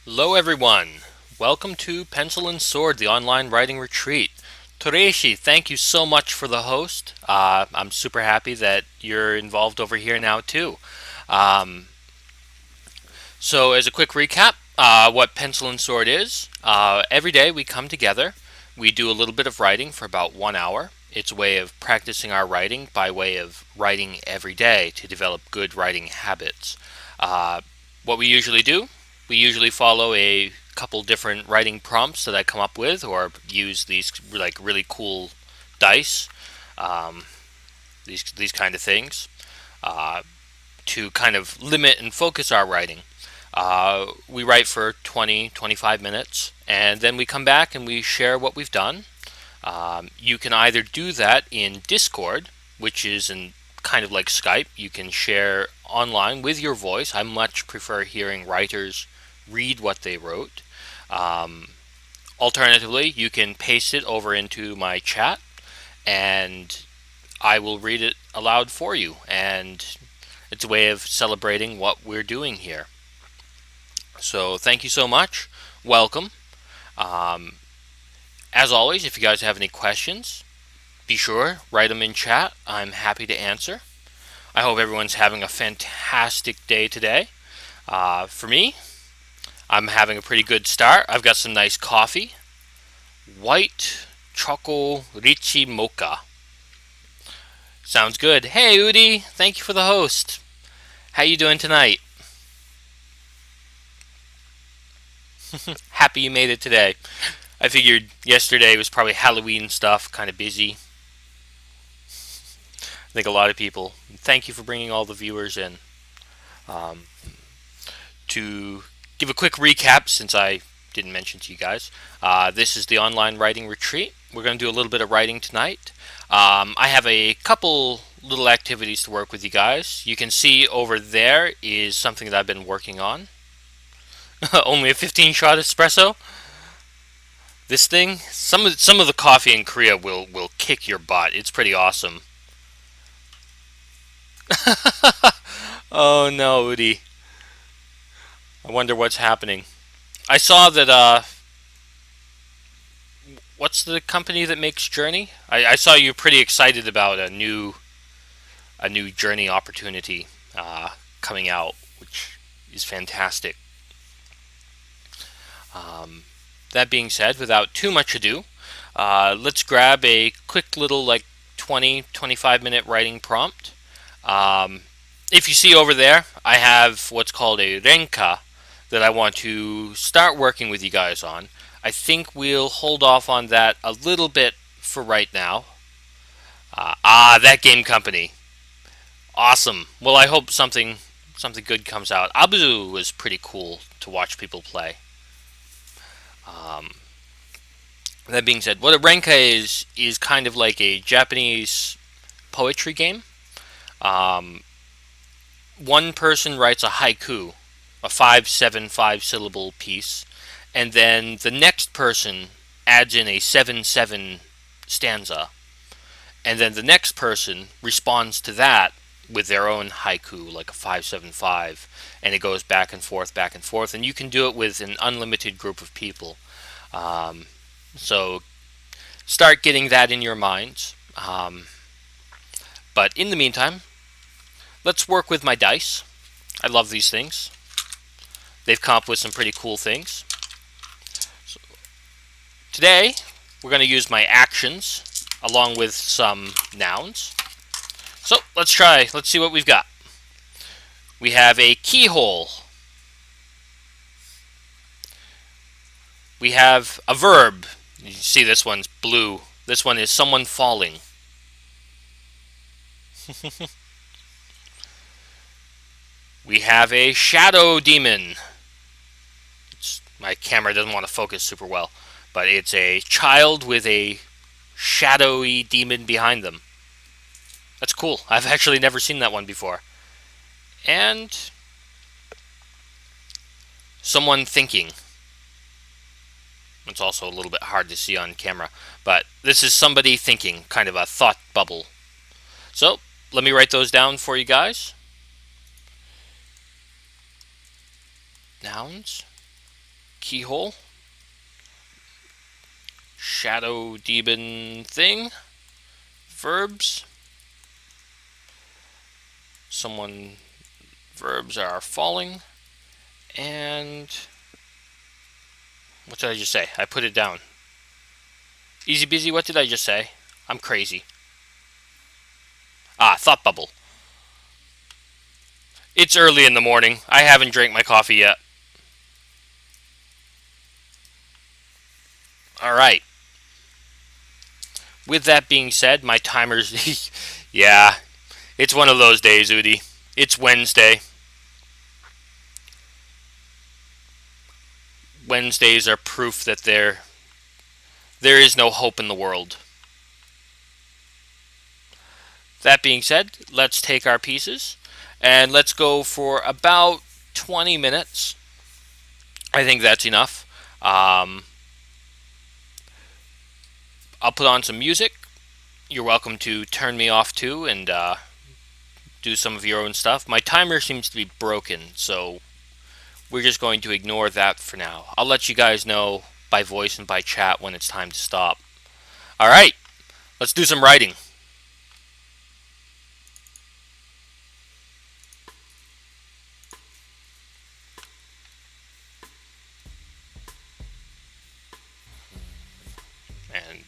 Hello, everyone. Welcome to Pencil and Sword, the online writing retreat. Toreishi, thank you so much for the host. I'm super happy that you're involved over here now, too. Um, so, as a quick recap, what Pencil and Sword is every day we come together, we do a little bit of writing for about 1 hour. It's a way of practicing our writing by way of writing every day to develop good writing habits. Uh, what we usually do, we usually follow a couple different writing prompts that I come up with, or use these like really cool dice, um, these kind of things, uh, to kind of limit and focus our writing. We write for 20, 25 minutes, and then we come back and we share what we've done. You can either do that in Discord, which is kind of like Skype. You can share online with your voice. I much prefer hearing writers read what they wrote. Um, Alternatively, you can paste it over into my chat, and I will read it aloud for you. And it's a way of celebrating what we're doing here. So thank you so much. Welcome. Um, as always, if you guys have any questions, be sure write them in chat. I'm happy to answer. I hope everyone's having a fantastic day today. For me, I'm having a pretty good start. I've got some nice coffee, white choco ricci mocha. Sounds good. Hey Udi, thank you for the host. How you doing tonight? Happy you made it today. I figured yesterday was probably Halloween stuff, kind of busy. I think a lot of people. Thank you for bringing all the viewers in. Um, to give a quick recap, since I didn't mention to you guys, this is the online writing retreat. We're going to do a little bit of writing tonight. I have a couple little activities to work with you guys. You can see over there is something that I've been working on. Only a 15 shot espresso. This thing, some of the coffee in Korea will kick your butt. It's pretty awesome. Oh no, Udi. I wonder what's happening. I saw that what's the company that makes Journey? I saw you pretty excited about a new Journey opportunity coming out, which is fantastic. Um, that being said, without too much ado, let's grab a quick little like 20-25 minute writing prompt. Um, if you see over there, I have what's called a renka that I want to start working with you guys on. I think we'll hold off on that a little bit for right now. That game company. Awesome. Well, I hope something good comes out. Abu was pretty cool to watch people play. Um, that being said, what a renka is kind of like a Japanese poetry game. Um, One person writes a haiku, a 5-7-5 syllable piece, and then the next person adds in a 7-7 stanza, and then the next person responds to that with their own haiku, like a 5-7-5, and it goes back and forth, and you can do it with an unlimited group of people. Um, so start getting that in your minds. But in the meantime, let's work with my dice. I love these things. They've come up with some pretty cool things. So today, we're going to use my actions along with some nouns. So let's try. Let's see what we've got. We have a keyhole. We have a verb. You see this one's blue. This one is someone falling. We have a shadow demon. My camera doesn't want to focus super well, but it's a child with a shadowy demon behind them. That's cool. I've actually never seen that one before. And someone thinking. It's also a little bit hard to see on camera, but this is somebody thinking, kind of a thought bubble. So, let me write those down for you guys. Nouns. Keyhole. Shadow demon thing. Verbs. Someone. Verbs are falling. And. What did I just say? I put it down. Easy busy, what did I just say? I'm crazy. Thought bubble. It's early in the morning. I haven't drank my coffee yet. Alright. With that being said, my timer's. Yeah, it's one of those days, Udi. It's Wednesday. Wednesdays are proof that there is no hope in the world. That being said, let's take our pieces and let's go for about 20 minutes. I think that's enough. I'll put on some music. You're welcome to turn me off too and do some of your own stuff. My timer seems to be broken, so we're just going to ignore that for now. I'll let you guys know by voice and by chat when it's time to stop. Alright, let's do some writing. And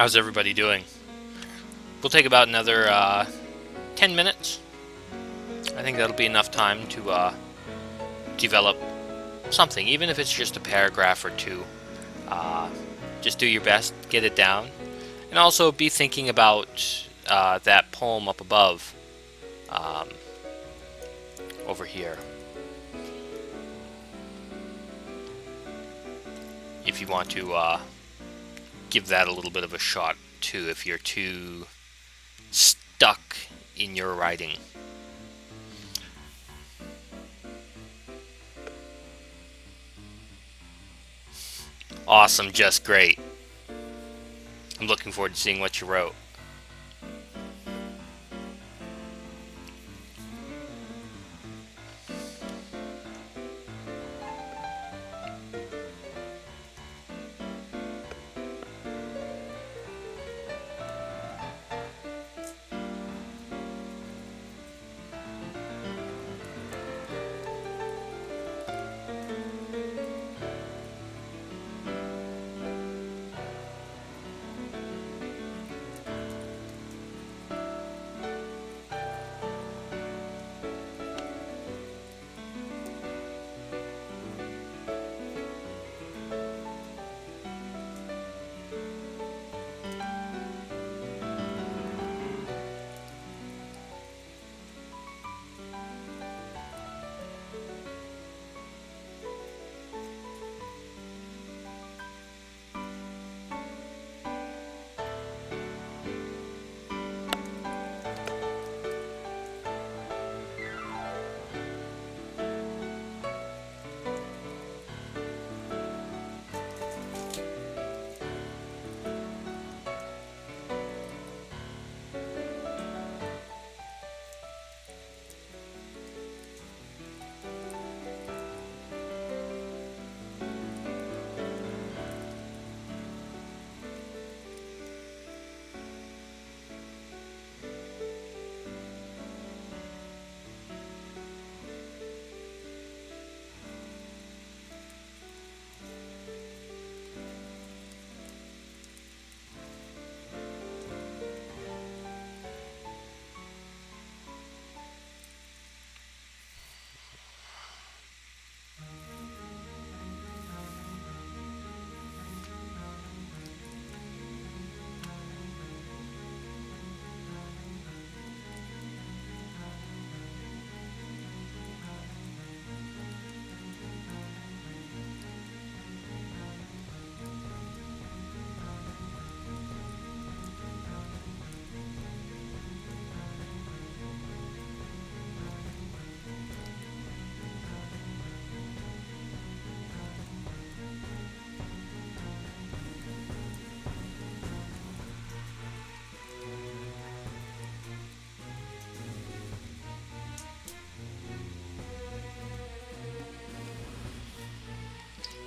How's everybody doing? We'll take about another 10 minutes. I think that'll be enough time to develop something, even if it's just a paragraph or two. Uh, just do your best, get it down, and also be thinking about that poem up above, um, over here. If you want to give that a little bit of a shot too, if you're too stuck in your writing. Awesome, just great. I'm looking forward to seeing what you wrote.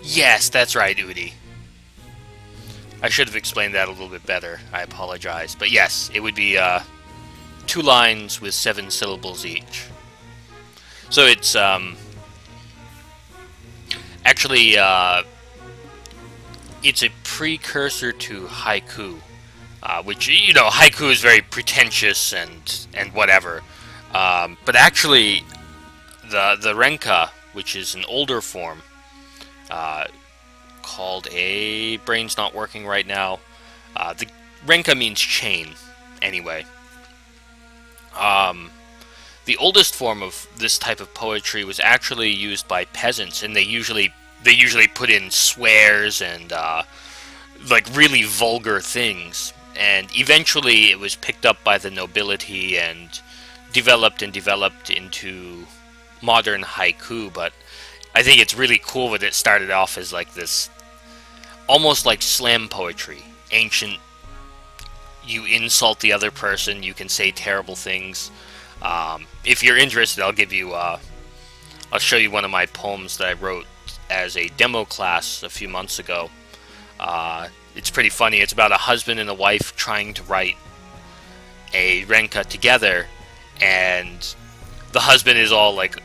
Yes, that's right, Udi. I should have explained that a little bit better. I apologize. But yes, it would be two lines with 7 syllables each. So it's actually it's a precursor to haiku, which haiku is very pretentious and whatever. But actually, the renka, which is an older form, uh, called a brain's not working right now. The renka means chain, anyway. Um, the oldest form of this type of poetry was actually used by peasants, and they usually put in swears and like really vulgar things. And eventually, it was picked up by the nobility and developed into modern haiku. But I think it's really cool that it started off as like this, almost like slam poetry, ancient. You insult the other person, you can say terrible things. If you're interested, I'll show you one of my poems that I wrote as a demo class a few months ago. It's pretty funny. It's about a husband and a wife trying to write a renka together, and the husband is all like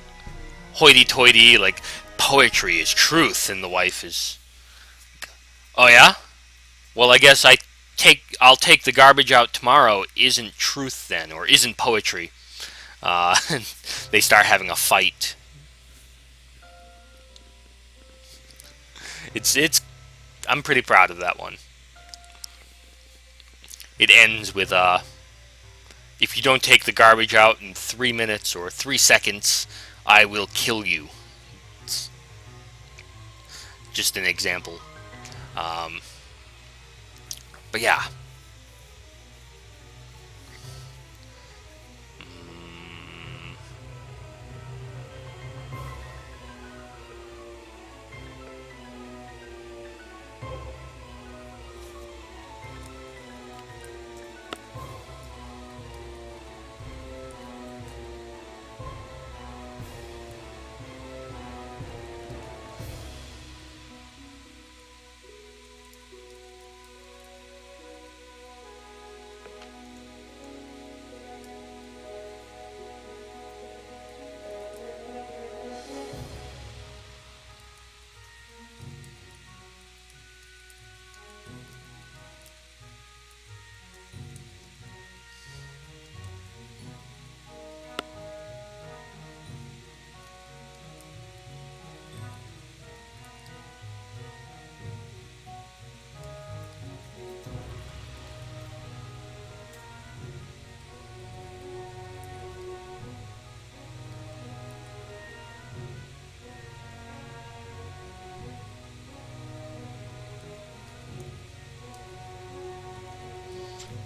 hoity-toity, like poetry is truth, and the wife is, oh yeah? Well, I guess I I'll take the garbage out tomorrow isn't truth then, or isn't poetry. Uh, they start having a fight. It's I'm pretty proud of that one. It ends with if you don't take the garbage out in 3 minutes or 3 seconds, I will kill you. It's just an example. Um, but yeah.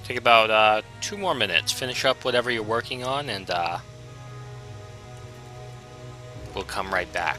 Take about 2 more minutes. Finish up whatever you're working on, and we'll come right back.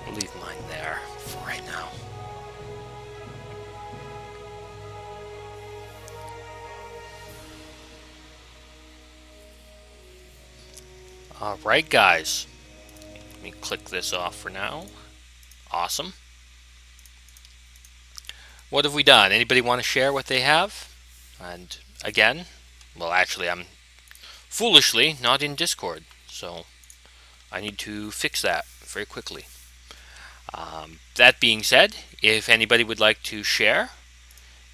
We'll leave mine there for right now. Alright, guys. Let me click this off for now. Awesome. What have we done? Anybody want to share what they have? And again, well, actually, I'm foolishly not in Discord, so I need to fix that very quickly. That being said, if anybody would like to share,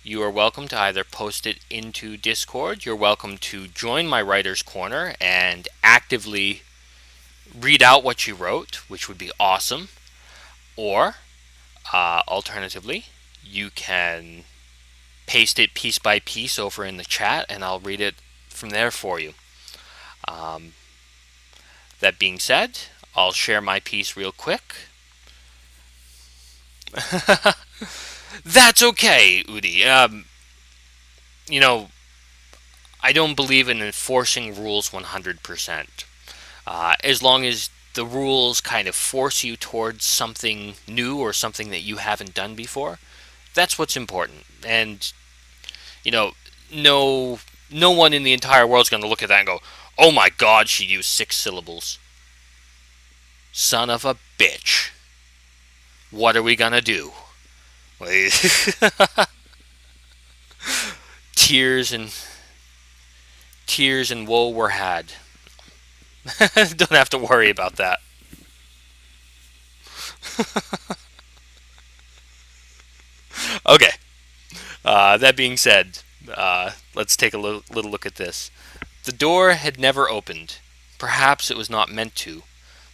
you are welcome to either post it into Discord, you're welcome to join my Writer's Corner and actively read out what you wrote, which would be awesome, or alternatively, you can paste it piece by piece over in the chat and I'll read it from there for you. That being said, I'll share my piece real quick. That's okay, Udi. You know, I don't believe in enforcing rules 100%. As long as the rules kind of force you towards something new or something that you haven't done before, that's what's important. And, you know, no one in the entire world is going to look at that and go, oh my god, she used 6 syllables. Son of a bitch. What are we going to do? Tears and woe were had. Don't have to worry about that. Okay. That being said, let's take a little look at this. The door had never opened. Perhaps it was not meant to.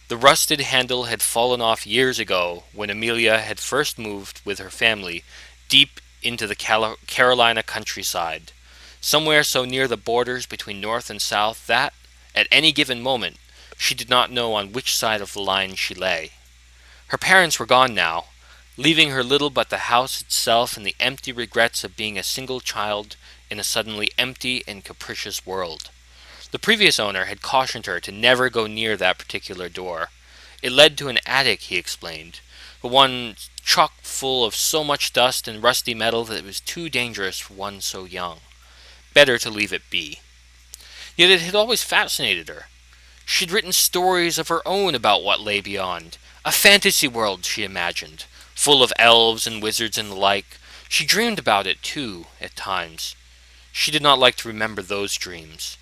The rusted handle had fallen off years ago when Amelia had first moved with her family deep into the Carolina countryside, somewhere so near the borders between North and South that, At any given moment, she did not know on which side of the line she lay. Her parents were gone now, leaving her little but the house itself and the empty regrets of being a single child in a suddenly empty and capricious world. The previous owner had cautioned her to never go near that particular door. It led to an attic, he explained, but one chock full of so much dust and rusty metal that it was too dangerous for one so young. Better to leave it be. Yet it had always fascinated her. She'd written stories of her own about what lay beyond. A fantasy world, she imagined, full of elves and wizards and the like. She dreamed about it, too, at times. She did not like to remember those dreams.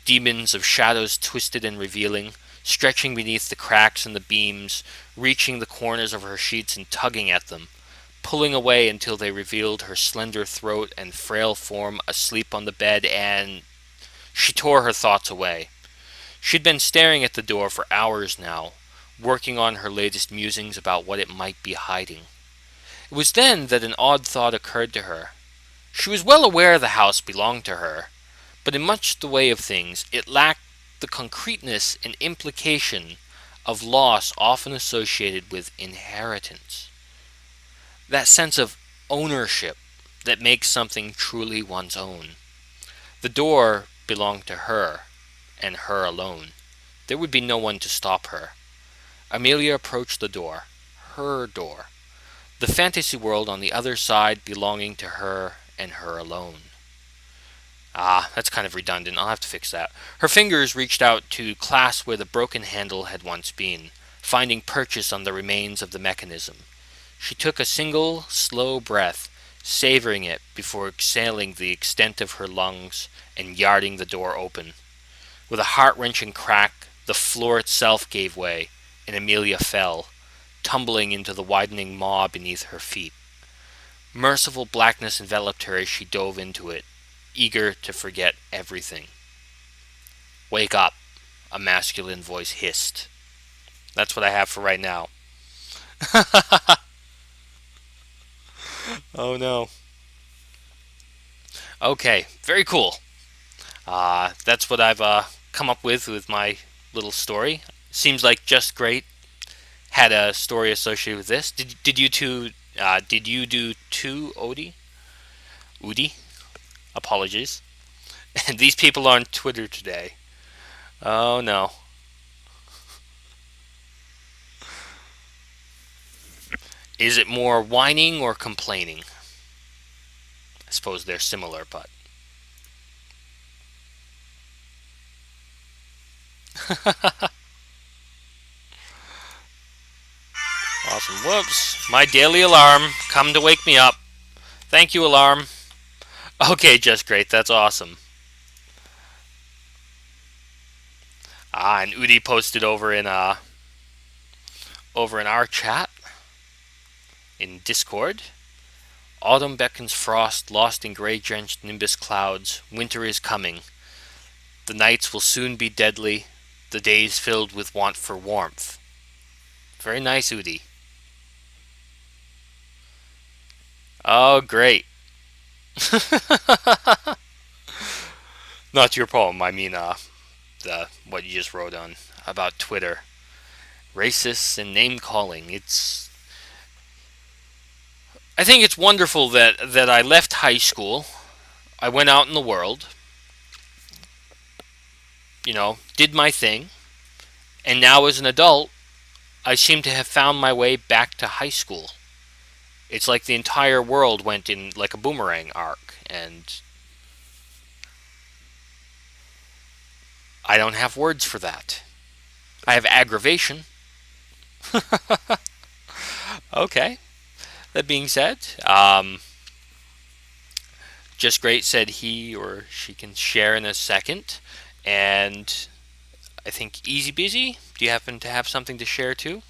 Demons of shadows twisted and revealing, stretching beneath the cracks and the beams, reaching the corners of her sheets and tugging at them, pulling away until they revealed her slender throat and frail form asleep on the bed, and she tore her thoughts away. She'd been staring at the door for hours now, working on her latest musings about what it might be hiding. It was then that an odd thought occurred to her. She was well aware the house belonged to her, but in much the way of things, it lacked the concreteness and implication of loss often associated with inheritance. That sense of ownership that makes something truly one's own. The door belonged to her, and her alone. There would be no one to stop her. Amelia approached the door. Her door. The fantasy world on the other side belonging to her and her alone. Ah, that's kind of redundant. I'll have to fix that. Her fingers reached out to clasp where the broken handle had once been, finding purchase on the remains of the mechanism. She took a single, slow breath, savoring it before exhaling the extent of her lungs and yarding the door open. With a heart-wrenching crack, the floor itself gave way, and Amelia fell, tumbling into the widening maw beneath her feet. Merciful blackness enveloped her as she dove into it, eager to forget everything. "Wake up," a masculine voice hissed. That's what I have for right now. Oh no. Okay, very cool. That's what I've come up with my little story. Seems like Just Great had a story associated with this. Did you two? Did you do two, Odie? Udi? Apologies. And these people on Twitter today. Oh no. Is it more whining or complaining? I suppose they're similar, but. Awesome. Whoops. My daily alarm. Come to wake me up. Thank you, alarm. Okay, Just Great. That's awesome. And Udi posted over in our chat in Discord. Autumn beckons frost, lost in gray-drenched nimbus clouds. Winter is coming. The nights will soon be deadly, the days filled with want for warmth. Very nice, Udi. Oh, great. Not your poem, I mean, the what you just wrote on about Twitter. Racists and name-calling. I think it's wonderful that I left high school. I went out in the world, did my thing, and now as an adult, I seem to have found my way back to high school. It's like the entire world went in like a boomerang arc, and I don't have words for that. I have aggravation. Okay. That being said, Just Great said he or she can share in a second, and I think Easy Busy, do you happen to have something to share too?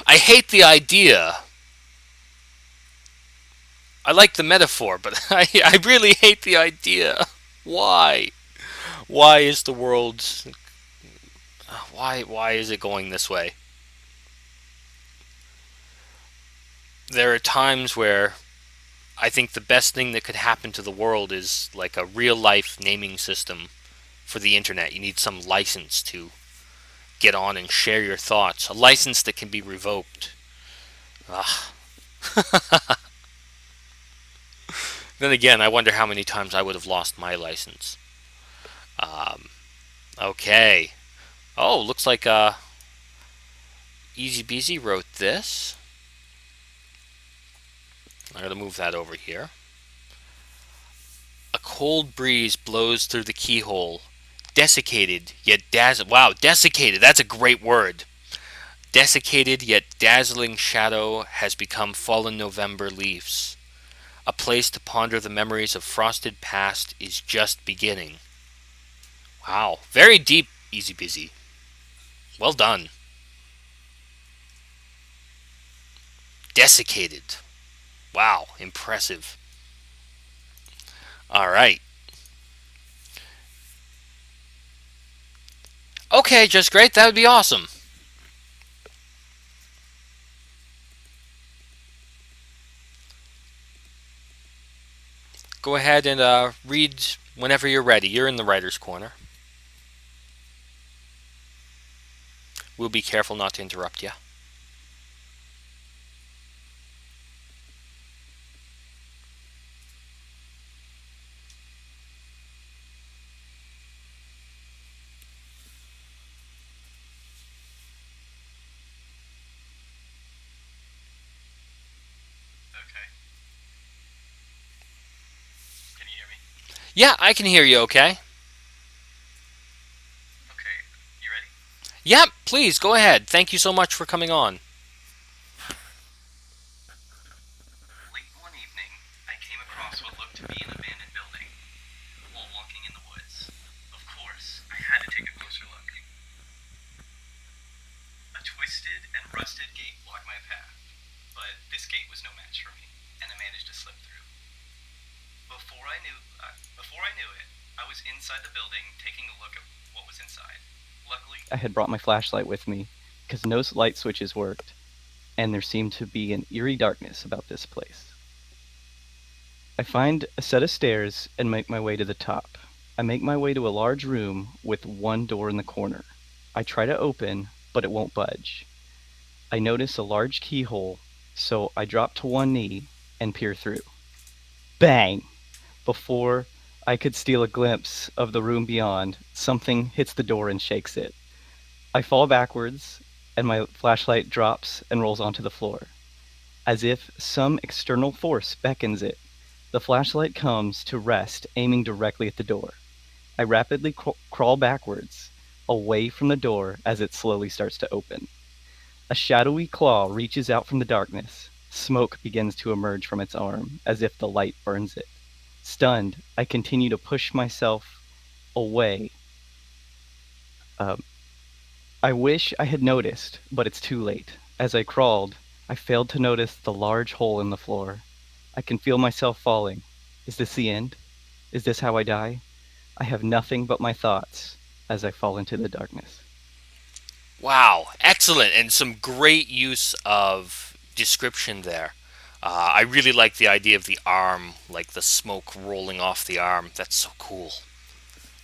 I hate the idea. I like the metaphor, but I really hate the idea. Why? Why is the world... Why is it going this way? There are times where I think the best thing that could happen to the world is like a real life naming system for the internet. You need some license to get on and share your thoughts. A license that can be revoked. Ah. Then again, I wonder how many times I would have lost my license. Um, okay. Oh, looks like Easy Beasy wrote this. I'm going to move that over here. A cold breeze blows through the keyhole. Desiccated, yet dazzling. Wow, desiccated. That's a great word. Desiccated, yet dazzling shadow has become fallen November leaves. A place to ponder the memories of frosted past is just beginning. Wow. Very deep, Easy Busy. Well done. Desiccated. Wow. Impressive. All right. Okay, just great. That would be awesome. Go ahead and read whenever you're ready. You're in the writer's corner. We'll be careful not to interrupt you. Okay. Can you hear me? Yeah, I can hear you okay. Okay. You ready? Yep, please go ahead. Thank you so much for coming on. Late one evening, I came across what looked to be an abandoned building while walking in the woods. Of course, I had to take a closer look. A twisted and rusted gate blocked my path, but this gate was no match for me, and I managed to slip through. Before I knew it, I was inside the building, taking a look at what was inside. Luckily, I had brought my flashlight with me because no light switches worked, and there seemed to be an eerie darkness about this place. I find a set of stairs and make my way to the top. I make my way to a large room with one door in the corner. I try to open, but it won't budge. I notice a large keyhole, so I drop to one knee and peer through. Bang! Before I could steal a glimpse of the room beyond, something hits the door and shakes it. I fall backwards, and my flashlight drops and rolls onto the floor. As if some external force beckons it, the flashlight comes to rest, aiming directly at the door. I rapidly crawl backwards, away from the door as it slowly starts to open. A shadowy claw reaches out from the darkness. Smoke begins to emerge from its arm, as if the light burns it. Stunned, I continue to push myself away. Um, I wish I had noticed, but it's too late. As I crawled, I failed to notice the large hole in the floor. I can feel myself falling. Is this the end? Is this how I die? I have nothing but my thoughts as I fall into the darkness. Wow, excellent, and some great use of description there. I really like the idea of the arm, like the smoke rolling off the arm. That's so cool.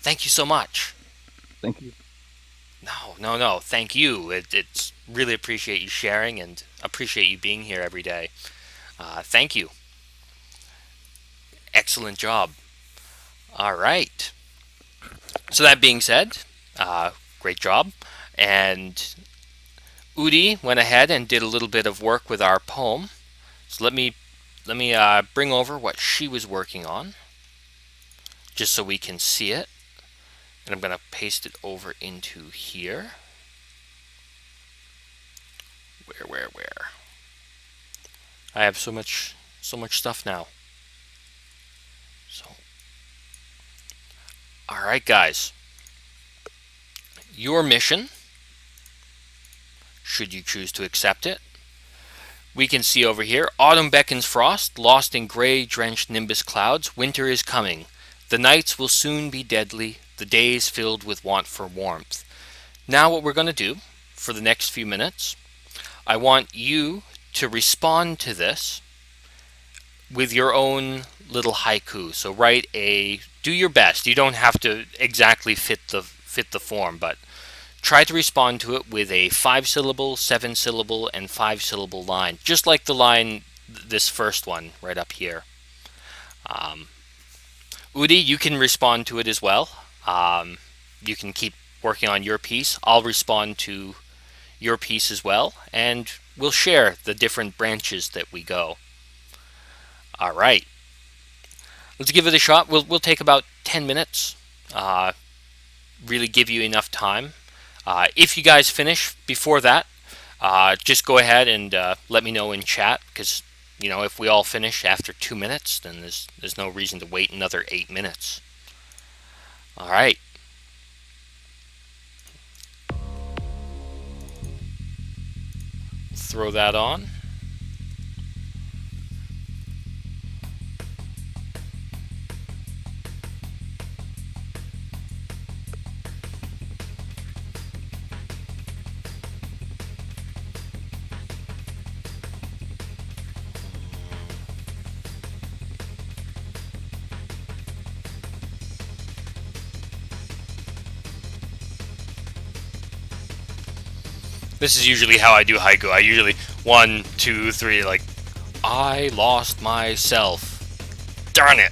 Thank you so much. Thank you. No, no, no. Thank you. It's really appreciate you sharing and appreciate you being here every day. Thank you. Excellent job. All right. So that being said, great job. And Udi went ahead and did a little bit of work with our poem. So let me bring over what she was working on, just so we can see it. And I'm gonna paste it over into here. Where? I have so much stuff now. So, all right, guys. Your mission, should you choose to accept it, we can see over here, autumn beckons frost, lost in gray, drenched nimbus clouds, winter is coming. The nights will soon be deadly, the days filled with want for warmth. Now what we're going to do for the next few minutes, I want you to respond to this with your own little haiku. So do your best. You don't have to exactly fit the form, but try to respond to it with a 5 syllable, 7 syllable, and 5 syllable line, just like the line, this first one right up here. Udi, you can respond to it as well. You can keep working on your piece. I'll respond to your piece as well, and we'll share the different branches that we go. All right, let's give it a shot. We'll take about 10 minutes. Really give you enough time. If you guys finish before that, just go ahead and let me know in chat, because if we all finish after 2 minutes, then there's no reason to wait another 8 minutes. All right. Throw that on. This is usually how I do haiku. I usually 1, 2, 3, like, I lost myself. Darn it.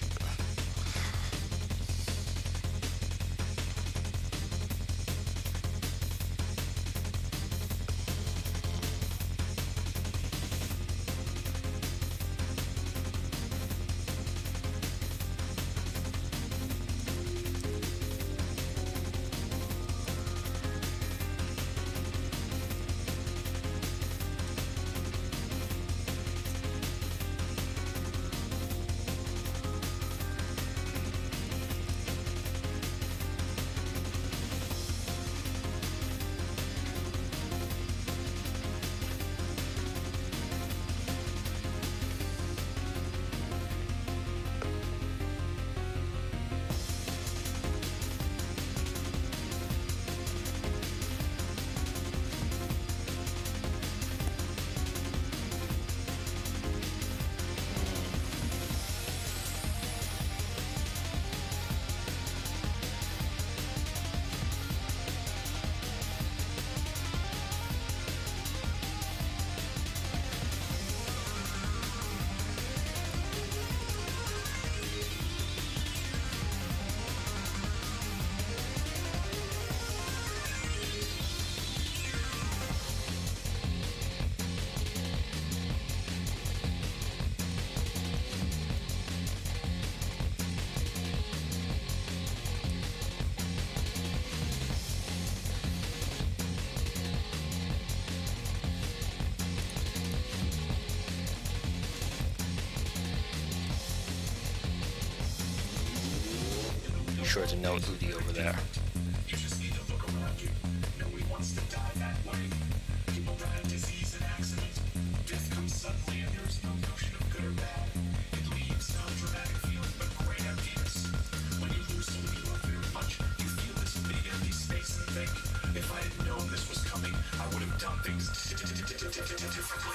Be sure to note Udi over there. You just need to look around you. No one wants to die that way. People die of disease and accident. Death comes suddenly and there's no notion of good or bad. It leaves no dramatic feeling but great emptiness. When you lose someone you love very much, you feel this big empty space and think, if I had known this was coming, I would have done things differently.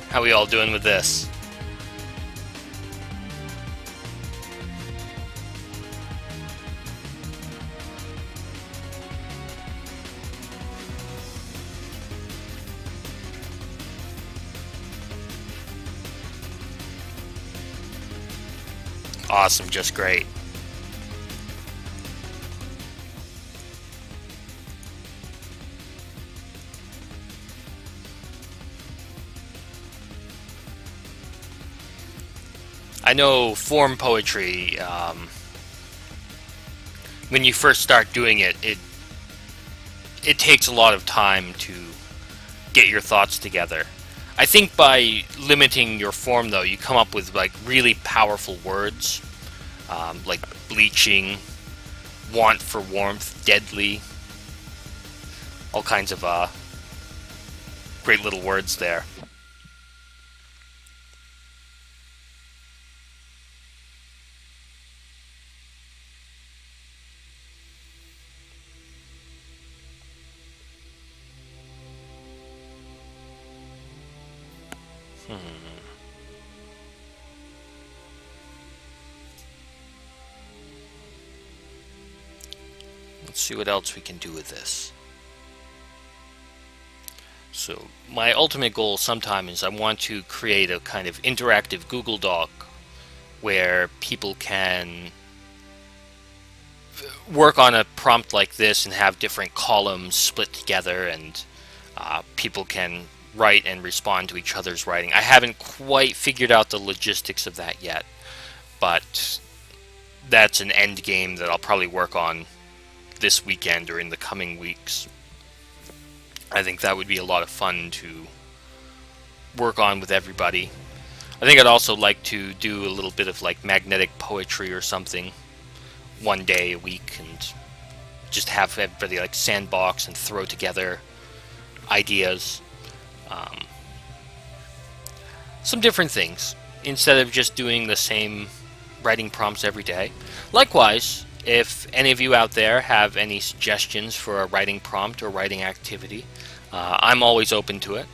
How we all doing with this? Awesome, just great. I know form poetry, when you first start doing it, it takes a lot of time to get your thoughts together. I think by limiting your form, though, you come up with like really powerful words, like bleaching, want for warmth, deadly, all kinds of great little words there. Let's see what else we can do with this. So my ultimate goal sometime is I want to create a kind of interactive Google Doc where people can work on a prompt like this and have different columns split together, and people can write and respond to each other's writing. I haven't quite figured out the logistics of that yet, but that's an end game that I'll probably work on this weekend or in the coming weeks. I think that would be a lot of fun to work on with everybody. I think I'd also like to do a little bit of like magnetic poetry or something one day a week, and just have everybody like sandbox and throw together ideas. Some different things instead of just doing the same writing prompts every day. Likewise, if any of you out there have any suggestions for a writing prompt or writing activity, I'm always open to it.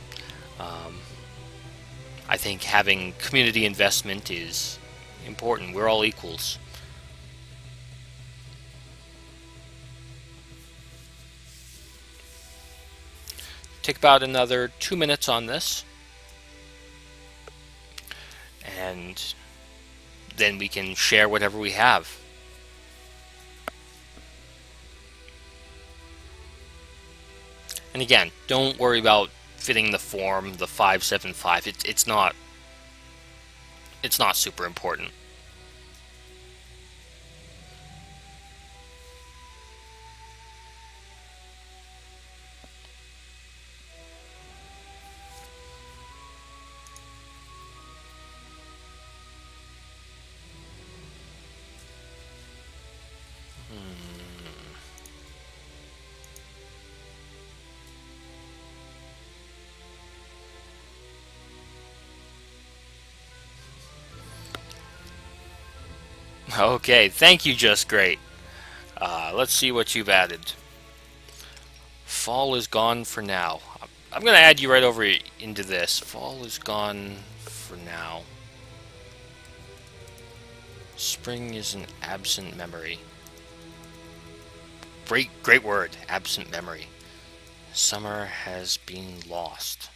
I think having community investment is important. We're all equals. Take about another 2 minutes on this, and then we can share whatever we have. And again, don't worry about fitting the form, the 575. It's not super important. Okay, thank you, Just Great. Let's see what you've added. Fall is gone for now. I'm going to add you right over into this. Fall is gone for now. Spring is an absent memory. Great word, absent memory. Summer has been lost.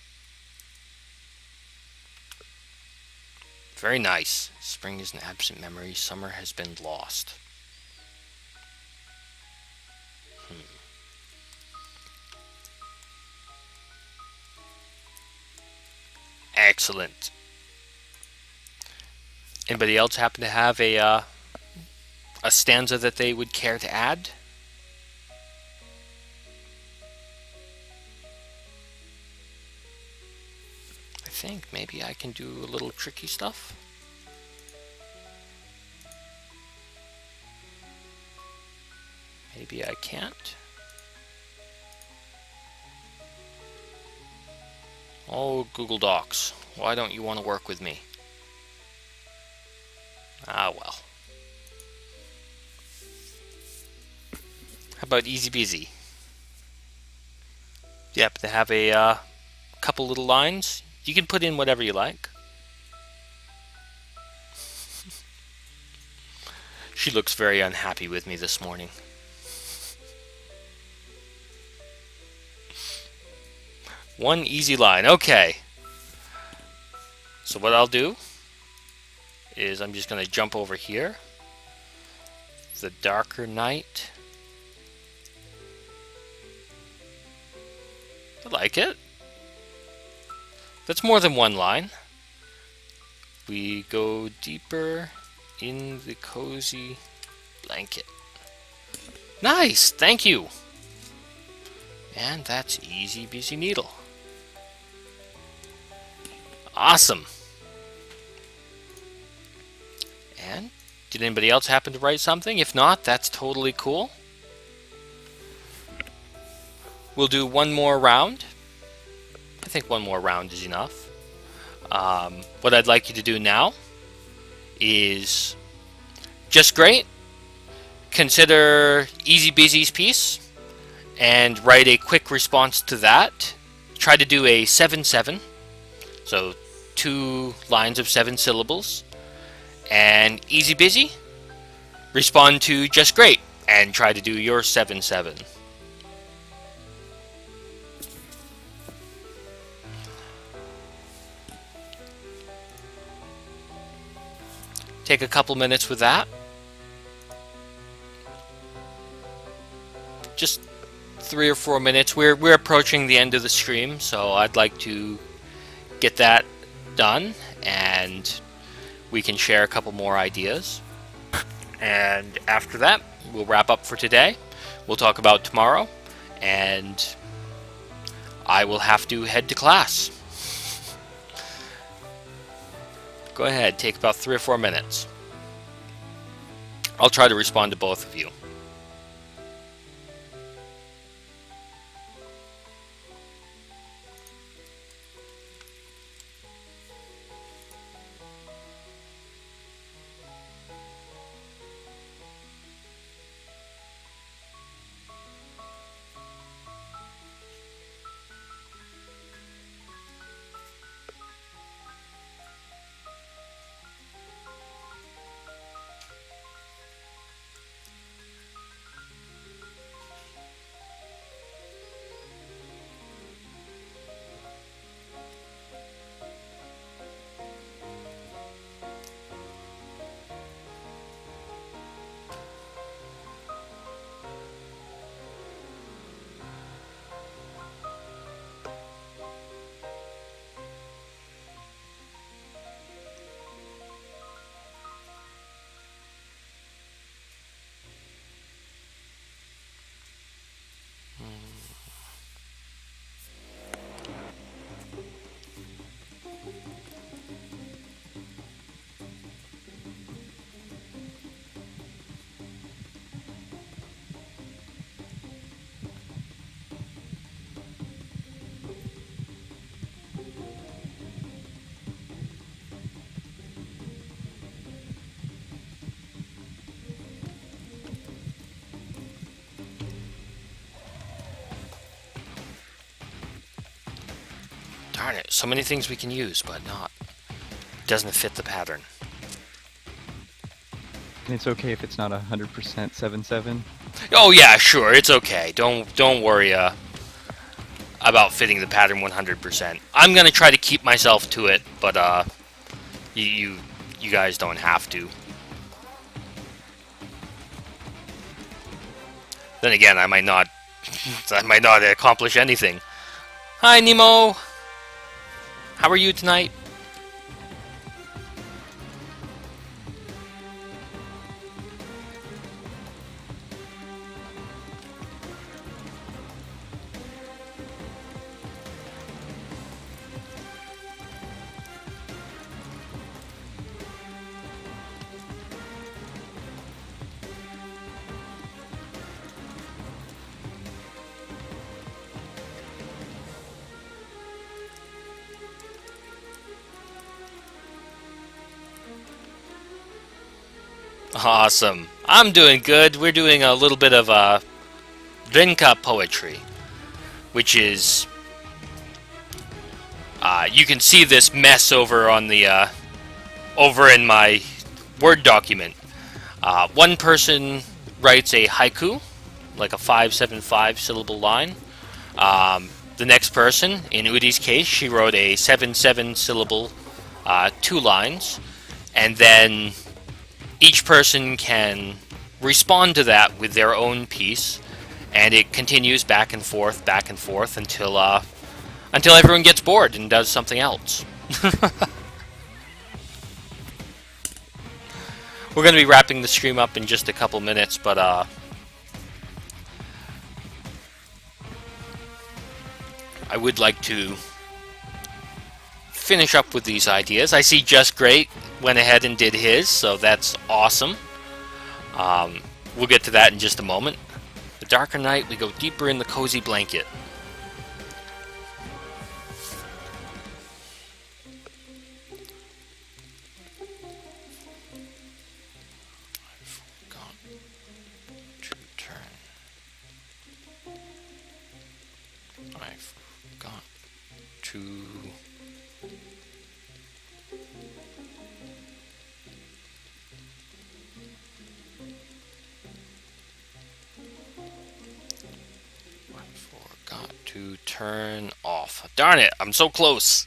Very nice. Spring is an absent memory. Summer has been lost. Excellent. Anybody else happen to have a stanza that they would care to add? I think maybe I can do a little tricky stuff. Maybe I can't. Oh, Google Docs, why don't you want to work with me? Ah, well. How about Easy Beasy? Do you happen to have a couple little lines? You can put in whatever you like. She looks very unhappy with me this morning. One easy line. Okay. So what I'll do is I'm just going to jump over here. The darker night. I like it. That's more than one line. We go deeper in the cozy blanket. Nice, thank you. And that's Easy Beasy Needle. Awesome. And did anybody else happen to write something? If not, that's totally cool. We'll do one more round. I think one more round is enough. What I'd like you to do now is Just Great. Consider Easy Beasy's piece and write a quick response to that. Try to do a 7-7. So 2 lines of 7 syllables, and easy busy, respond to just great and try to do your 7-7. Take a couple minutes with that. Just 3 or 4 minutes. We're approaching the end of the stream, so I'd like to get that done, and we can share a couple more ideas. And after that, we'll wrap up for today. We'll talk about tomorrow, and I will have to head to class. Go ahead, take about 3 or 4 minutes. I'll try to respond to both of you. Darn it, so many things we can use, but not. It doesn't fit the pattern. And it's okay if it's not 100% 7-7? Oh yeah, sure, it's okay. Don't worry about fitting the pattern 100%. I'm gonna try to keep myself to it, but you guys don't have to. Then again, I might not accomplish anything. Hi, Nemo. How are you tonight? Awesome. I'm doing good. We're doing a little bit of Rinka poetry, which is you can see this mess over on the over in my Word document. One person writes a haiku, like a 575 syllable line. The next person, in Udi's case, she wrote a 77 syllable 2 lines, and then each person can respond to that with their own piece, and it continues back and forth until everyone gets bored and does something else. We're going to be wrapping the stream up in just a couple minutes, but I would like to finish up with these ideas. I see Just Great went ahead and did his, so that's awesome. We'll get to that in just a moment. The darker night, we go deeper in the cozy blanket. I forgot to to turn off. Darn it, I'm so close.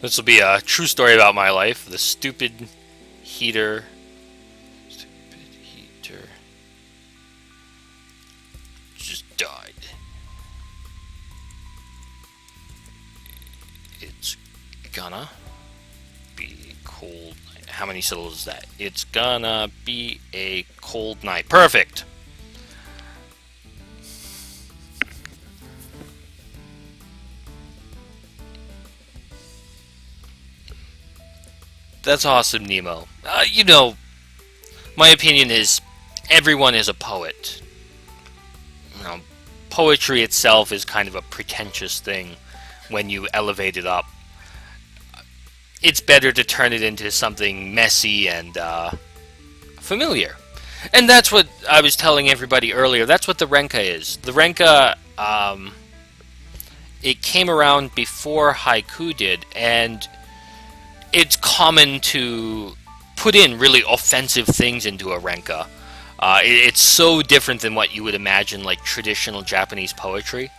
This will be a true story about my life. The stupid heater just died. It's gonna be cold. How many syllables is that? It's gonna be a cold night. Perfect. That's awesome, Nemo. My opinion is everyone is a poet. Poetry itself is kind of a pretentious thing when you elevate it up. It's better to turn it into something messy and familiar. And that's what I was telling everybody earlier. That's what the Renka is. The Renka, it came around before haiku did, and it's common to put in really offensive things into a Renka. It's so different than what you would imagine, like traditional Japanese poetry.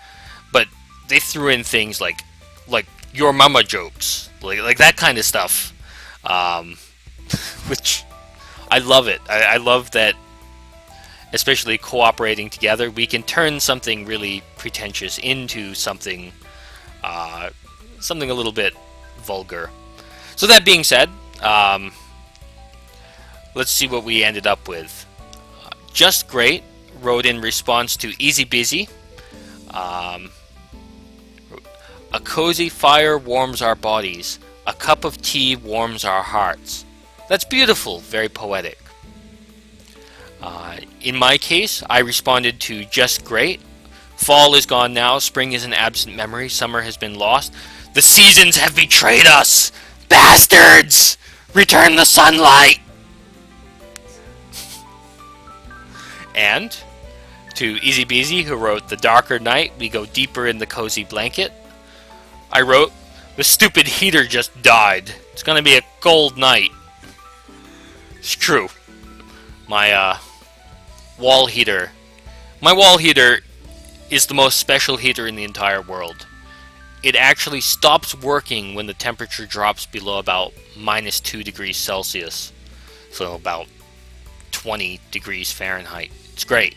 But they threw in things like your mama jokes, like that kind of stuff, which I love it. I love that, especially cooperating together, we can turn something really pretentious into something a little bit vulgar. So that being said, let's see what we ended up with. Just Great wrote in response to Easy Busy. A cozy fire warms our bodies. A cup of tea warms our hearts. That's beautiful, very poetic. In my case, I responded to Just Great. Fall is gone now, spring is an absent memory, summer has been lost. The seasons have betrayed us! Bastards! Return the sunlight! And to Easy Beasy, who wrote The darker night, we go deeper in the cozy blanket. I wrote, the stupid heater just died. It's gonna be a cold night. It's true. My wall heater is the most special heater in the entire world. It actually stops working when the temperature drops below about -2 degrees Celsius. So about 20 degrees Fahrenheit. It's great.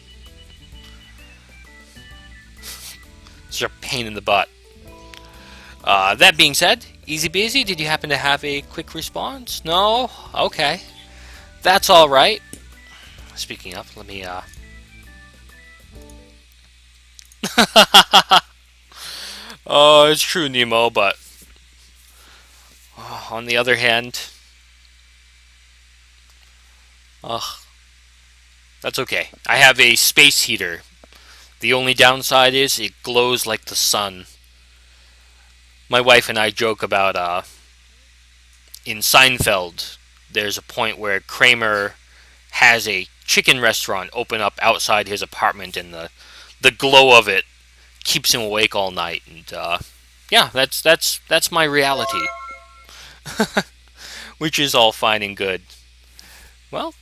It's a pain in the butt. That being said, Easy Busy, did you happen to have a quick response? No? Okay. That's alright. Speaking of, let me, Oh, it's true, Nemo, but on the other hand, that's okay. I have a space heater. The only downside is it glows like the sun. My wife and I joke about, in Seinfeld, there's a point where Kramer has a chicken restaurant open up outside his apartment, and the glow of it keeps him awake all night. And yeah, that's my reality, which is all fine and good. Well,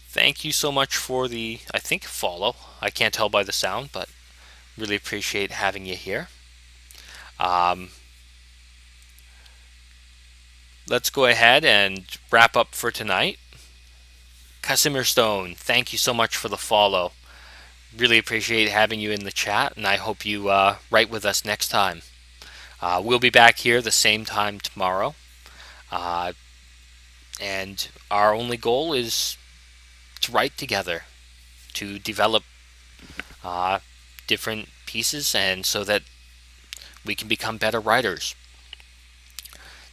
thank you so much for the, I think, follow. I can't tell by the sound, but really appreciate having you here. Let's go ahead and wrap up for tonight. Casimir Stone, thank you so much for the follow. Really appreciate having you in the chat, and I hope you write with us next time. We'll be back here the same time tomorrow. And our only goal is to write together, to develop different pieces, and so that we can become better writers.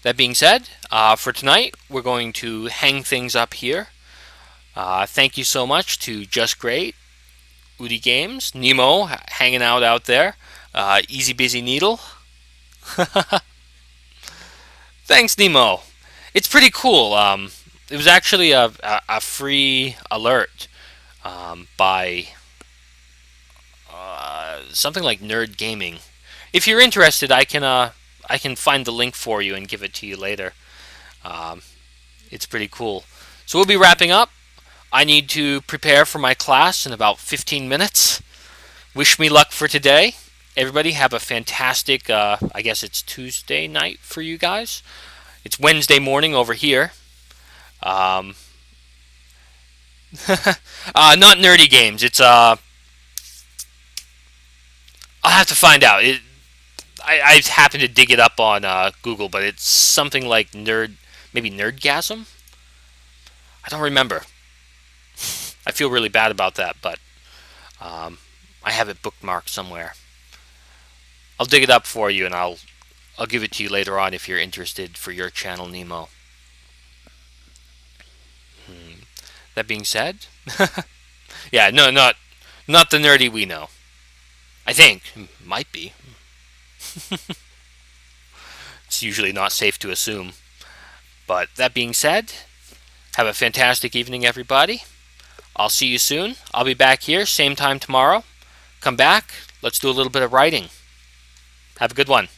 That being said, for tonight, we're going to hang things up here. Thank you so much to Just Great, Udi Games, Nemo hanging out there, Easy Busy Needle. Thanks, Nemo. It's pretty cool. It was actually a free alert by something like Nerd Gaming. If you're interested, I can find the link for you and give it to you later. Um, it's pretty cool. So we'll be wrapping up. I need to prepare for my class in about 15 minutes. Wish me luck for today. Everybody have a fantastic, I guess it's Tuesday night for you guys. It's Wednesday morning over here. Um, not nerdy games. It's, I'll have to find out. I happened to dig it up on Google, but it's something like maybe Nerdgasm? I don't remember. I feel really bad about that, but I have it bookmarked somewhere. I'll dig it up for you, and I'll give it to you later on if you're interested for your channel, Nemo. That being said, yeah, no, not the nerdy we know. I think might be. It's usually not safe to assume. But that being said, have a fantastic evening, everybody. I'll see you soon. I'll be back here, same time tomorrow. Come back. Let's do a little bit of writing. Have a good one.